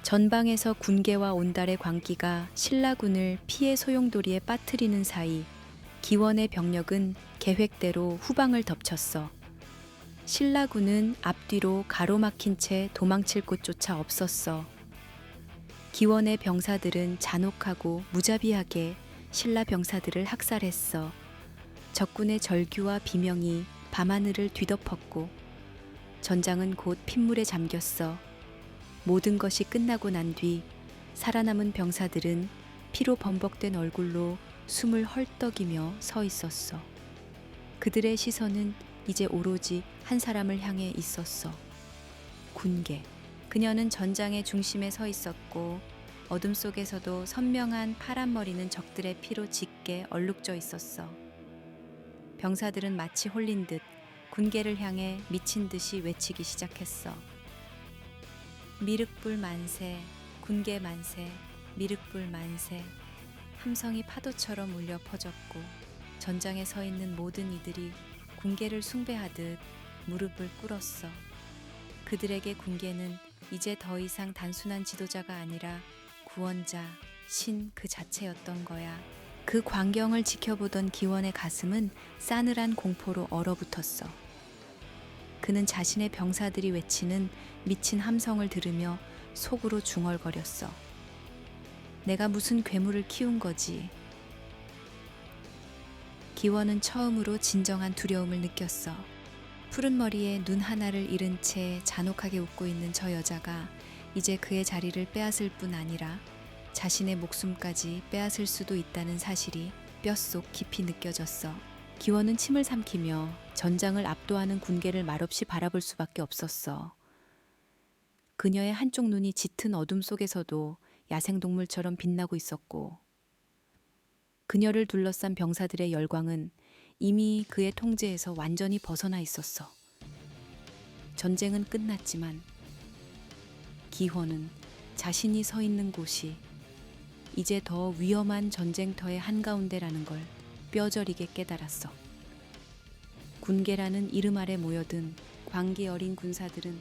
전방에서 군계와 온달의 광기가 신라군을 피해 소용돌이에 빠뜨리는 사이 기원의 병력은 계획대로 후방을 덮쳤어. 신라군은 앞뒤로 가로막힌 채 도망칠 곳조차 없었어. 기원의 병사들은 잔혹하고 무자비하게 신라 병사들을 학살했어. 적군의 절규와 비명이 밤하늘을 뒤덮었고 전장은 곧 핏물에 잠겼어. 모든 것이 끝나고 난 뒤 살아남은 병사들은 피로 범벅된 얼굴로 숨을 헐떡이며 서 있었어. 그들의 시선은 이제 오로지 한 사람을 향해 있었어. 군계. 그녀는 전장의 중심에 서 있었고 어둠 속에서도 선명한 파란 머리는 적들의 피로 짙게 얼룩져 있었어. 병사들은 마치 홀린 듯 군계를 향해 미친 듯이 외치기 시작했어. 미륵불 만세, 군계 만세, 미륵불 만세. 함성이 파도처럼 울려 퍼졌고 전장에 서 있는 모든 이들이 군계를 숭배하듯 무릎을 꿇었어. 그들에게 군계는 이제 더 이상 단순한 지도자가 아니라 구원자, 신 그 자체였던 거야. 그 광경을 지켜보던 기원의 가슴은 싸늘한 공포로 얼어붙었어. 그는 자신의 병사들이 외치는 미친 함성을 들으며 속으로 중얼거렸어. 내가 무슨 괴물을 키운 거지. 기원은 처음으로 진정한 두려움을 느꼈어. 푸른 머리에 눈 하나를 잃은 채 잔혹하게 웃고 있는 저 여자가 이제 그의 자리를 빼앗을 뿐 아니라 자신의 목숨까지 빼앗을 수도 있다는 사실이 뼛속 깊이 느껴졌어. 기원은 침을 삼키며 전장을 압도하는 군계를 말없이 바라볼 수밖에 없었어. 그녀의 한쪽 눈이 짙은 어둠 속에서도 야생동물처럼 빛나고 있었고 그녀를 둘러싼 병사들의 열광은 이미 그의 통제에서 완전히 벗어나 있었어. 전쟁은 끝났지만 기원은 자신이 서 있는 곳이 이제 더 위험한 전쟁터의 한가운데라는 걸 뼈저리게 깨달았어. 군계라는 이름 아래 모여든 광기 어린 군사들은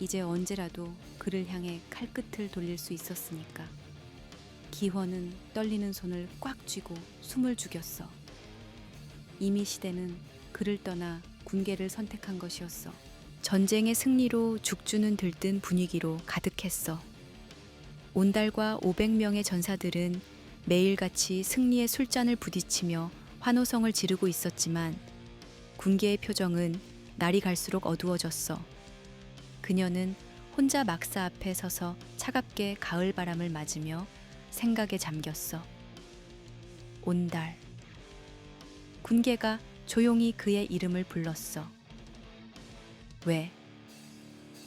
이제 언제라도 그를 향해 칼끝을 돌릴 수 있었으니까. 기원은 떨리는 손을 꽉 쥐고 숨을 죽였어. 이미 시대는 그를 떠나 군계를 선택한 것이었어. 전쟁의 승리로 죽주는 들뜬 분위기로 가득했어. 온달과 500명의 전사들은 매일같이 승리의 술잔을 부딪히며 환호성을 지르고 있었지만 군계의 표정은 날이 갈수록 어두워졌어. 그녀는 혼자 막사 앞에 서서 차갑게 가을 바람을 맞으며 생각에 잠겼어. 온달. 군계가 조용히 그의 이름을 불렀어. 왜?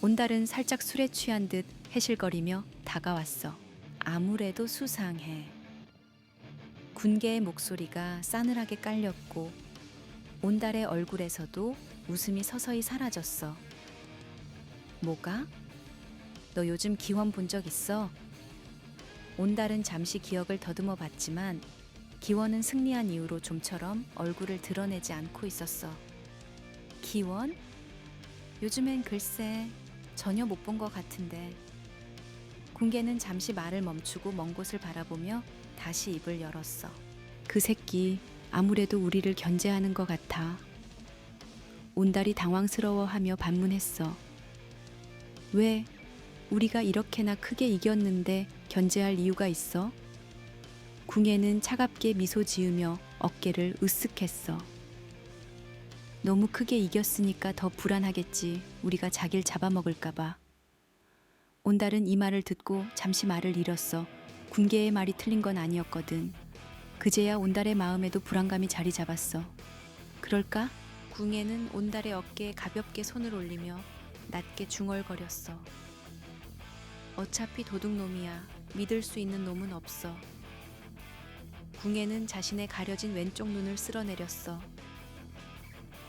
온달은 살짝 술에 취한 듯 해실거리며 다가왔어. 아무래도 수상해. 군계의 목소리가 싸늘하게 깔렸고 온달의 얼굴에서도 웃음이 서서히 사라졌어. 뭐가? 너 요즘 기원 본 적 있어? 온달은 잠시 기억을 더듬어 봤지만 기원은 승리한 이후로 좀처럼 얼굴을 드러내지 않고 있었어. 기원? 요즘엔 글쎄 전혀 못 본 것 같은데. 군계는 잠시 말을 멈추고 먼 곳을 바라보며 다시 입을 열었어. 그 새끼 아무래도 우리를 견제하는 것 같아. 온달이 당황스러워하며 반문했어. 왜? 우리가 이렇게나 크게 이겼는데 견제할 이유가 있어? 궁예는 차갑게 미소 지으며 어깨를 으쓱했어. 너무 크게 이겼으니까 더 불안하겠지. 우리가 자기를 잡아먹을까봐. 온달은 이 말을 듣고 잠시 말을 잃었어. 군계의 말이 틀린 건 아니었거든. 그제야 온달의 마음에도 불안감이 자리 잡았어. 그럴까? 궁예는 온달의 어깨에 가볍게 손을 올리며 낮게 중얼거렸어. 어차피 도둑놈이야. 믿을 수 있는 놈은 없어. 궁예는 자신의 가려진 왼쪽 눈을 쓸어내렸어.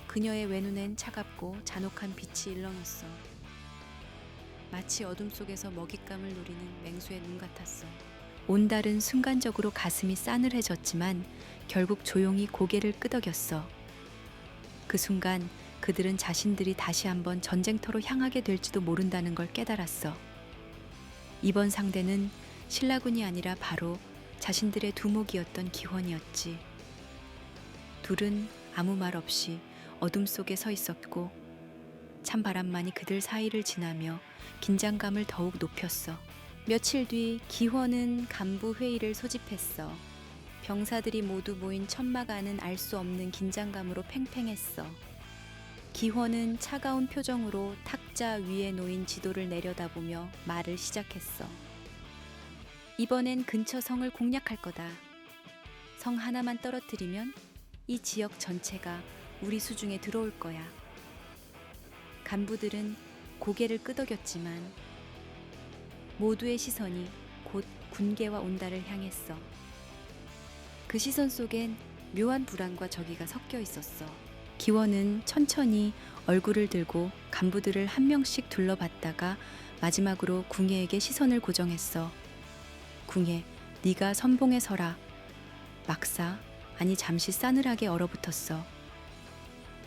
그녀의 외눈엔 차갑고 잔혹한 빛이 일렁였어. 마치 어둠 속에서 먹잇감을 노리는 맹수의 눈 같았어. 온달은 순간적으로 가슴이 싸늘해졌지만 결국 조용히 고개를 끄덕였어. 그 순간 그들은 자신들이 다시 한번 전쟁터로 향하게 될지도 모른다는 걸 깨달았어. 이번 상대는 신라군이 아니라 바로 자신들의 두목이었던 기원이었지. 둘은 아무 말 없이 어둠 속에 서 있었고 찬바람만이 그들 사이를 지나며 긴장감을 더욱 높였어. 며칠 뒤 기원은 간부 회의를 소집했어. 병사들이 모두 모인 천막 안은 알 수 없는 긴장감으로 팽팽했어. 기원은 차가운 표정으로 탁자 위에 놓인 지도를 내려다보며 말을 시작했어. 이번엔 근처 성을 공략할 거다. 성 하나만 떨어뜨리면 이 지역 전체가 우리 수중에 들어올 거야. 간부들은 고개를 끄덕였지만 모두의 시선이 곧 군계와 온달을 향했어. 그 시선 속엔 묘한 불안과 저기가 섞여 있었어. 기원은 천천히 얼굴을 들고 간부들을 한 명씩 둘러봤다가 마지막으로 궁예에게 시선을 고정했어. 궁예, 네가 선봉에 서라. 막사, 아니 잠시 싸늘하게 얼어붙었어.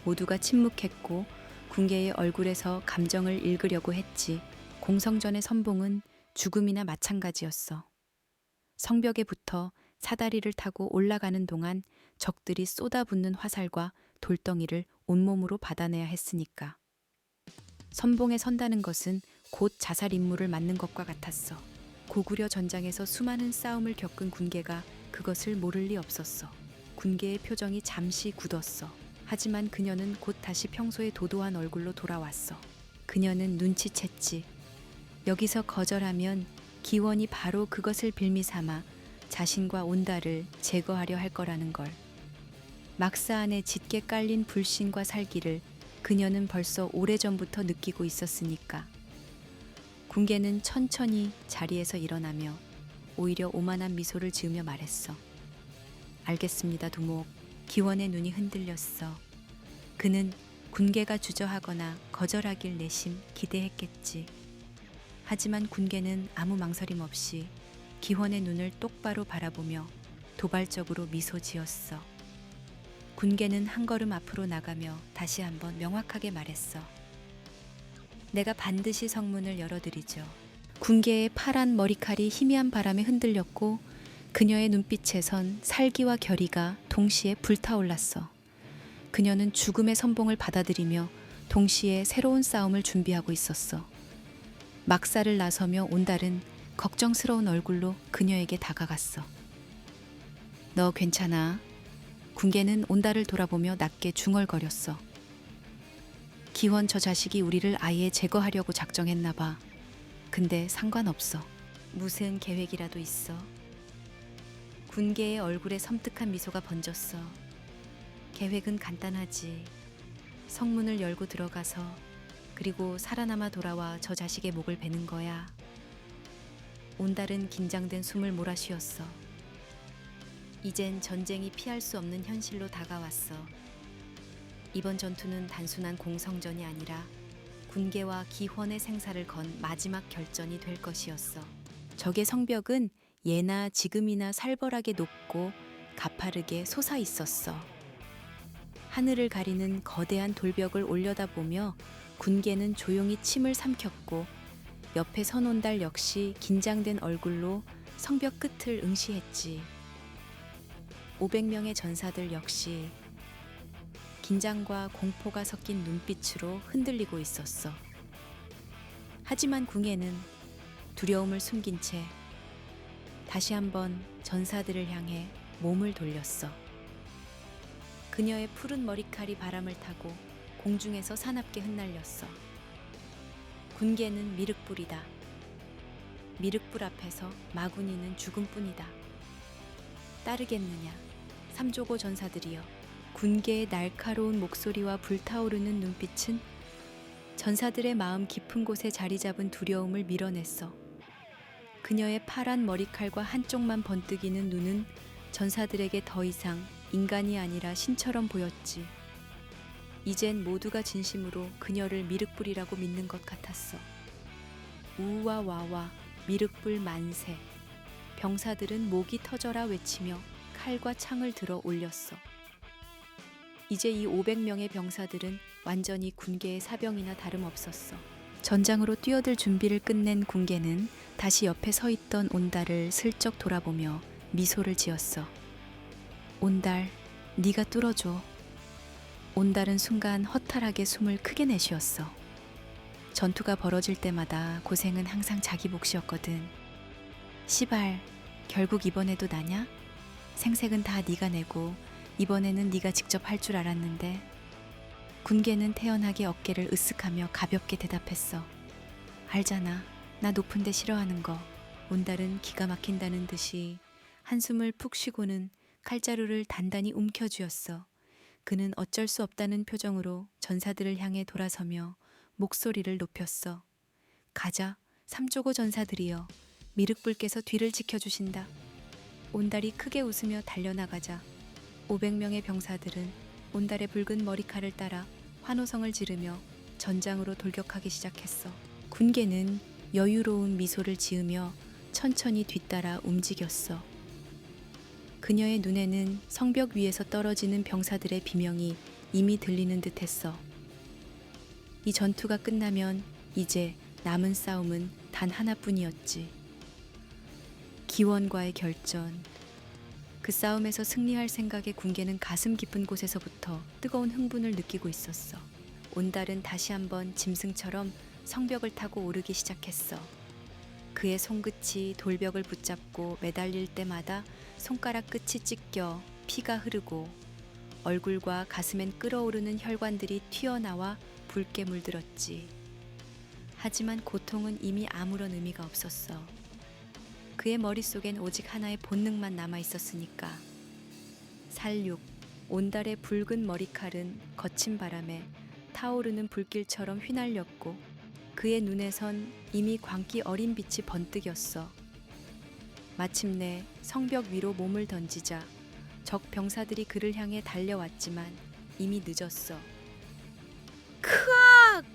모두가 침묵했고 궁예의 얼굴에서 감정을 읽으려고 했지. 공성전의 선봉은 죽음이나 마찬가지였어. 성벽에 붙어 사다리를 타고 올라가는 동안 적들이 쏟아붓는 화살과 돌덩이를 온몸으로 받아내야 했으니까. 선봉에 선다는 것은 곧 자살 임무를 맞는 것과 같았어. 고구려 전장에서 수많은 싸움을 겪은 군계가 그것을 모를 리 없었어. 군계의 표정이 잠시 굳었어. 하지만 그녀는 곧 다시 평소의 도도한 얼굴로 돌아왔어. 그녀는 눈치챘지. 여기서 거절하면 기원이 바로 그것을 빌미삼아 자신과 온달을 제거하려 할 거라는 걸. 막사 안에 짙게 깔린 불신과 살기를 그녀는 벌써 오래전부터 느끼고 있었으니까. 군계는 천천히 자리에서 일어나며 오히려 오만한 미소를 지으며 말했어. 알겠습니다, 두목. 기원의 눈이 흔들렸어. 그는 군계가 주저하거나 거절하길 내심 기대했겠지. 하지만 군계는 아무 망설임 없이 기원의 눈을 똑바로 바라보며 도발적으로 미소 지었어. 군계는 한 걸음 앞으로 나가며 다시 한번 명확하게 말했어. 내가 반드시 성문을 열어드리죠. 군계의 파란 머리칼이 희미한 바람에 흔들렸고 그녀의 눈빛에선 살기와 결의가 동시에 불타올랐어. 그녀는 죽음의 선봉을 받아들이며 동시에 새로운 싸움을 준비하고 있었어. 막사를 나서며 온달은 걱정스러운 얼굴로 그녀에게 다가갔어. 너 괜찮아? 군계는 온달을 돌아보며 낮게 중얼거렸어. 기원 저 자식이 우리를 아예 제거하려고 작정했나 봐. 근데 상관없어. 무슨 계획이라도 있어? 군계의 얼굴에 섬뜩한 미소가 번졌어. 계획은 간단하지. 성문을 열고 들어가서 그리고 살아남아 돌아와 저 자식의 목을 베는 거야. 온달은 긴장된 숨을 몰아쉬었어. 이젠 전쟁이 피할 수 없는 현실로 다가왔어. 이번 전투는 단순한 공성전이 아니라 군계와 기원의 생사를 건 마지막 결전이 될 것이었어. 적의 성벽은 예나 지금이나 살벌하게 높고 가파르게 솟아 있었어. 하늘을 가리는 거대한 돌벽을 올려다보며 군계는 조용히 침을 삼켰고 옆에 선 온달 역시 긴장된 얼굴로 성벽 끝을 응시했지. 500명의 전사들 역시 긴장과 공포가 섞인 눈빛으로 흔들리고 있었어. 하지만 궁예는 두려움을 숨긴 채 다시 한번 전사들을 향해 몸을 돌렸어. 그녀의 푸른 머리칼이 바람을 타고 공중에서 사납게 흩날렸어. 군계는 미륵불이다. 미륵불 앞에서 마군이는 죽음뿐이다. 따르겠느냐, 삼조고 전사들이여. 군계의 날카로운 목소리와 불타오르는 눈빛은 전사들의 마음 깊은 곳에 자리 잡은 두려움을 밀어냈어. 그녀의 파란 머리칼과 한쪽만 번뜩이는 눈은 전사들에게 더 이상 인간이 아니라 신처럼 보였지. 이젠 모두가 진심으로 그녀를 미륵불이라고 믿는 것 같았어. 우와 와와 미륵불 만세. 병사들은 목이 터져라 외치며 칼과 창을 들어 올렸어. 이제 이 500명의 병사들은 완전히 군계의 사병이나 다름없었어. 전장으로 뛰어들 준비를 끝낸 군계는 다시 옆에 서 있던 온달을 슬쩍 돌아보며 미소를 지었어. 온달, 네가 뚫어줘. 온달은 순간 허탈하게 숨을 크게 내쉬었어. 전투가 벌어질 때마다 고생은 항상 자기 몫이었거든. 시발, 결국 이번에도 나냐? 생색은 다 네가 내고 이번에는 네가 직접 할 줄 알았는데. 군계는 태연하게 어깨를 으쓱하며 가볍게 대답했어. 알잖아, 나 높은 데 싫어하는 거. 온달은 기가 막힌다는 듯이 한숨을 푹 쉬고는 칼자루를 단단히 움켜쥐었어. 그는 어쩔 수 없다는 표정으로 전사들을 향해 돌아서며 목소리를 높였어. 가자, 삼조고 전사들이여. 미륵불께서 뒤를 지켜주신다. 온달이 크게 웃으며 달려나가자 500명의 병사들은 온달의 붉은 머리칼을 따라 환호성을 지르며 전장으로 돌격하기 시작했어. 군계는 여유로운 미소를 지으며 천천히 뒤따라 움직였어. 그녀의 눈에는 성벽 위에서 떨어지는 병사들의 비명이 이미 들리는 듯했어. 이 전투가 끝나면 이제 남은 싸움은 단 하나뿐이었지. 기원과의 결전. 그 싸움에서 승리할 생각에 군계는 가슴 깊은 곳에서부터 뜨거운 흥분을 느끼고 있었어. 온달은 다시 한번 짐승처럼 성벽을 타고 오르기 시작했어. 그의 손끝이 돌벽을 붙잡고 매달릴 때마다 손가락 끝이 찢겨 피가 흐르고 얼굴과 가슴엔 끓어오르는 혈관들이 튀어나와 붉게 물들었지. 하지만 고통은 이미 아무런 의미가 없었어. 그의 머릿속엔 오직 하나의 본능만 남아있었으니까. 살육, 온달의 붉은 머리칼은 거친 바람에 타오르는 불길처럼 휘날렸고 그의 눈에선 이미 광기 어린 빛이 번뜩였어. 마침내 성벽 위로 몸을 던지자 적 병사들이 그를 향해 달려왔지만 이미 늦었어. 크악!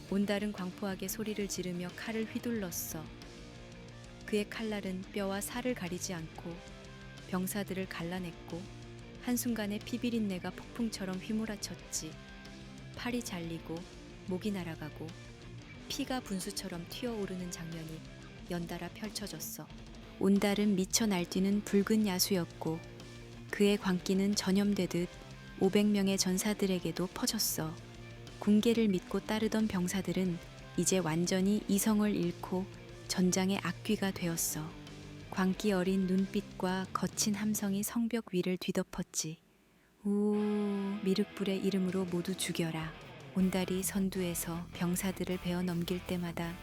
온달은 광포하게 소리를 지르며 칼을 휘둘렀어. 그의 칼날은 뼈와 살을 가리지 않고 병사들을 갈라냈고 한순간에 피비린내가 폭풍처럼 휘몰아쳤지. 팔이 잘리고 목이 날아가고 피가 분수처럼 튀어오르는 장면이 연달아 펼쳐졌어. 온달은 미쳐 날뛰는 붉은 야수였고 그의 광기는 전염되듯 500명의 전사들에게도 퍼졌어. 군계를 믿고 따르던 병사들은 이제 완전히 이성을 잃고 전장의 악귀가 되었어. 광기 어린 눈빛과 거친 함성이 성벽 위를 뒤덮었지. 우, 미륵불의 이름으로 모두 죽여라. 온달이 선두에서 병사들을 베어 넘길 때마다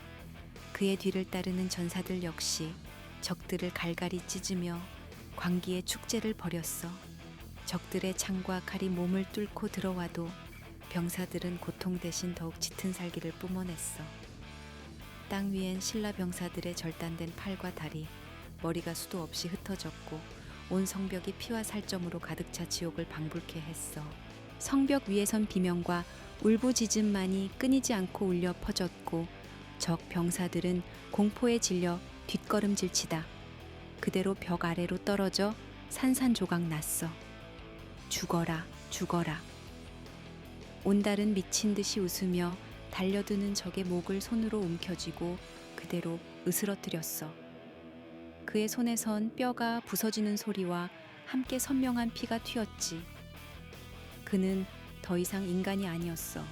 그의 뒤를 따르는 전사들 역시 적들을 갈갈이 찢으며 광기의 축제를 벌였어. 적들의 창과 칼이 몸을 뚫고 들어와도 병사들은 고통 대신 더욱 짙은 살기를 뿜어냈어. 땅 위엔 신라 병사들의 절단된 팔과 다리, 머리가 수도 없이 흩어졌고 온 성벽이 피와 살점으로 가득 차 지옥을 방불케 했어. 성벽 위에선 비명과 울부짖음만이 끊이지 않고 울려 퍼졌고 적 병사들은 공포에 질려 뒷걸음질치다 그대로 벽 아래로 떨어져 산산조각 났어. 죽어라, 죽어라. 온달은 미친 듯이 웃으며 달려드는 적의 목을 손으로 움켜쥐고 그대로 으스러뜨렸어. 그의 손에선 뼈가 부서지는 소리와 함께 선명한 피가 튀었지. 그는 더 이상 인간이 아니었어.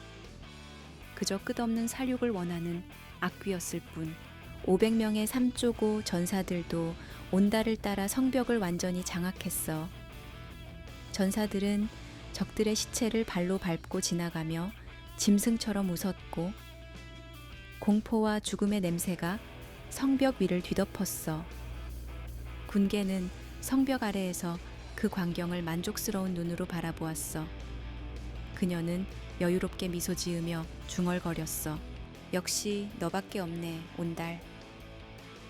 그저 끝없는 살육을 원하는 악귀였을 뿐. 500명의 삼조고 전사들도 온달을 따라 성벽을 완전히 장악했어. 전사들은 적들의 시체를 발로 밟고 지나가며 짐승처럼 웃었고 공포와 죽음의 냄새가 성벽 위를 뒤덮었어. 군계는 성벽 아래에서 그 광경을 만족스러운 눈으로 바라보았어. 그녀는 여유롭게 미소 지으며 중얼거렸어. 역시 너밖에 없네, 온달.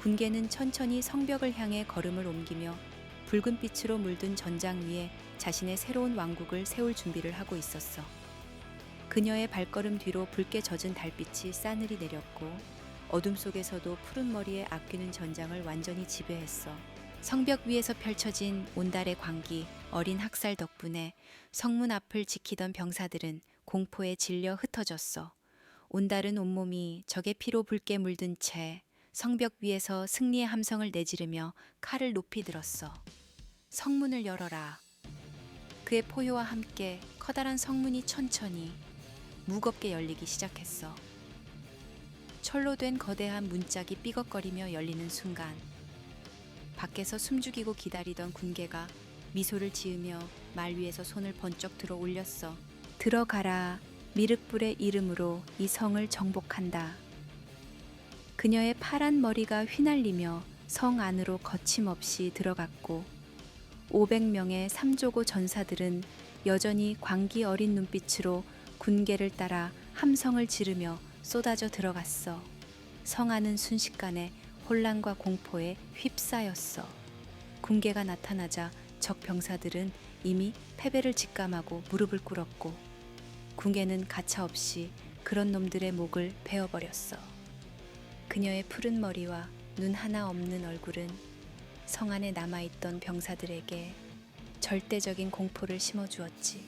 군계는 천천히 성벽을 향해 걸음을 옮기며 붉은 빛으로 물든 전장 위에 자신의 새로운 왕국을 세울 준비를 하고 있었어. 그녀의 발걸음 뒤로 붉게 젖은 달빛이 싸늘히 내렸고 어둠 속에서도 푸른 머리의 아끼는 전장을 완전히 지배했어. 성벽 위에서 펼쳐진 온달의 광기, 어린 학살 덕분에 성문 앞을 지키던 병사들은 공포에 질려 흩어졌어. 온다른 온몸이 적의 피로 붉게 물든 채 성벽 위에서 승리의 함성을 내지르며 칼을 높이 들었어. 성문을 열어라. 그의 포효와 함께 커다란 성문이 천천히 무겁게 열리기 시작했어. 철로 된 거대한 문짝이 삐걱거리며 열리는 순간 밖에서 숨죽이고 기다리던 군계가 미소를 지으며 말 위에서 손을 번쩍 들어 올렸어. 들어가라. 미륵불의 이름으로 이 성을 정복한다. 그녀의 파란 머리가 휘날리며 성 안으로 거침없이 들어갔고 500명의 삼조고 전사들은 여전히 광기 어린 눈빛으로 군계를 따라 함성을 지르며 쏟아져 들어갔어. 성 안은 순식간에 혼란과 공포에 휩싸였어. 군계가 나타나자 적 병사들은 이미 패배를 직감하고 무릎을 꿇었고 군계는 가차없이 그런 놈들의 목을 베어버렸어. 그녀의 푸른 머리와 눈 하나 없는 얼굴은 성 안에 남아있던 병사들에게 절대적인 공포를 심어주었지.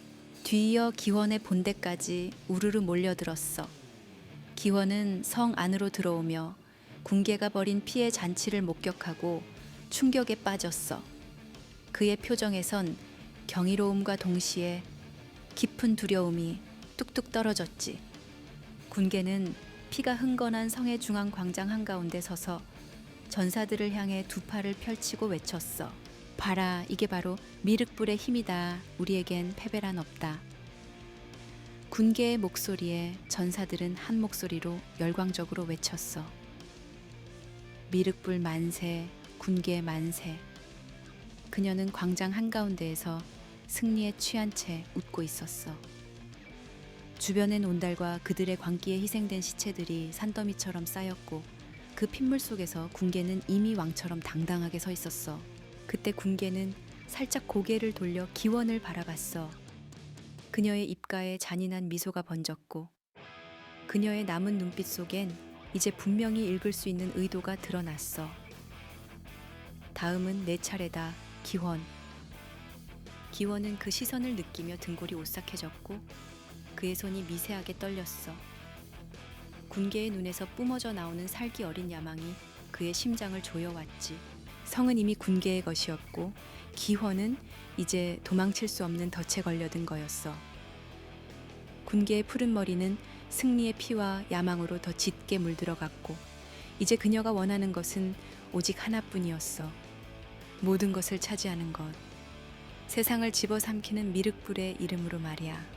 뒤이어 기원의 본대까지 우르르 몰려들었어. 기원은 성 안으로 들어오며 군계가 벌인 피해 잔치를 목격하고 충격에 빠졌어. 그의 표정에선 경이로움과 동시에 깊은 두려움이 뚝뚝 떨어졌지. 군계는 피가 흥건한 성의 중앙 광장 한가운데 서서 전사들을 향해 두 팔을 펼치고 외쳤어. 봐라, 이게 바로 미륵불의 힘이다. 우리에겐 패배란 없다. 군계의 목소리에 전사들은 한 목소리로 열광적으로 외쳤어. 미륵불 만세, 군계 만세. 그녀는 광장 한가운데에서 승리에 취한 채 웃고 있었어. 주변엔 온달과 그들의 광기에 희생된 시체들이 산더미처럼 쌓였고 그 핏물 속에서 군계는 이미 왕처럼 당당하게 서 있었어. 그때 군계는 살짝 고개를 돌려 기원을 바라봤어. 그녀의 입가에 잔인한 미소가 번졌고 그녀의 남은 눈빛 속엔 이제 분명히 읽을 수 있는 의도가 드러났어. 다음은 내 차례다, 기원. 기원은 그 시선을 느끼며 등골이 오싹해졌고 그의 손이 미세하게 떨렸어. 군계의 눈에서 뿜어져 나오는 살기 어린 야망이 그의 심장을 조여왔지. 성은 이미 군계의 것이었고 기원은 이제 도망칠 수 없는 덫에 걸려든 거였어. 군계의 푸른 머리는 승리의 피와 야망으로 더 짙게 물들어갔고 이제 그녀가 원하는 것은 오직 하나뿐이었어. 모든 것을 차지하는 것. 세상을 집어삼키는 미륵불의 이름으로 말이야.